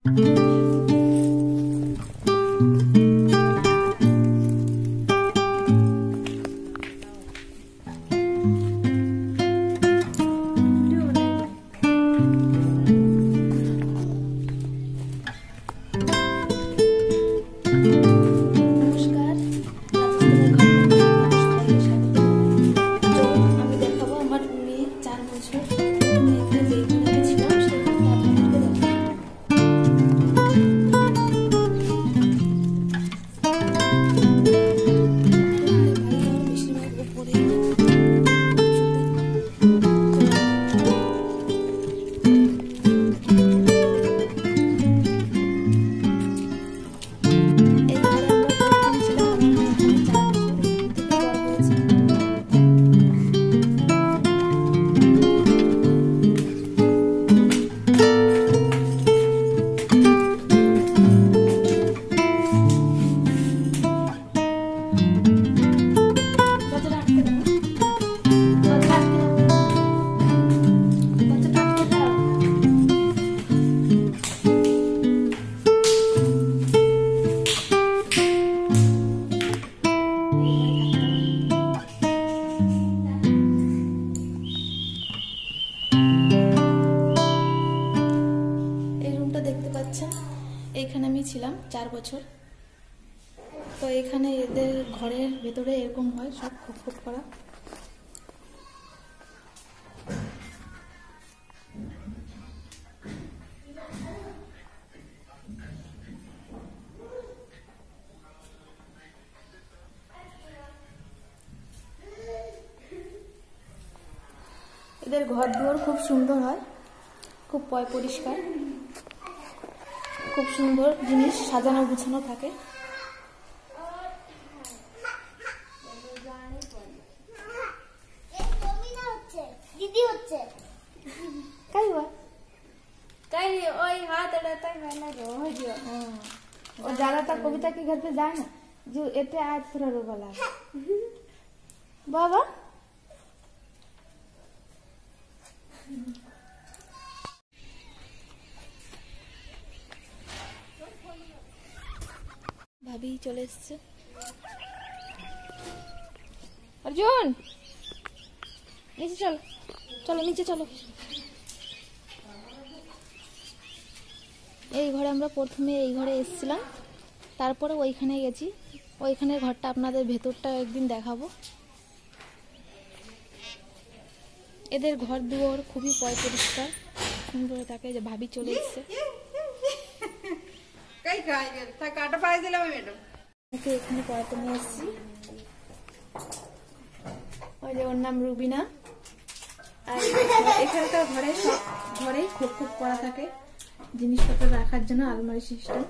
এখানে আমি ছিলাম 4 বছর। তো এখানে এদের ঘরের ভেতরে এরকম হয়, সব খুব খুব করা। এদের ঘর দুয়ার খুব সুন্দর হয়, খুব পরিষ্কার, খুব সুন্দর জিনিস সাজানো গুছানো থাকে। और ज्यादातर कविता के घर पे जाए ना जो एटे आज थोड़ा रोबा लगा बाबा। ভাবি চলে এসেছে। অর্জুন নিচে চলো, চলো নিচে চলো। এই ঘরে আমরা প্রথমে এই ঘরে এসেছিলাম, তারপরে ওইখানে গেছি। ওইখানের ঘরটা আপনাদের ভেতরটা একদিন দেখাবো। এদের ঘর দুয়ার খুবই পরিষ্কার সুন্দর থাকে। যে ভাবি চলে এসেছে, এখানে পড়াতে নিয়ে এসেছি। ওই যে ওর নাম রুবিনা। আর এখানকার ঘরে সব ঘরেই খুব খুব করা থাকে, জিনিসপত্র রাখার জন্য আলমারি সিস্টেম।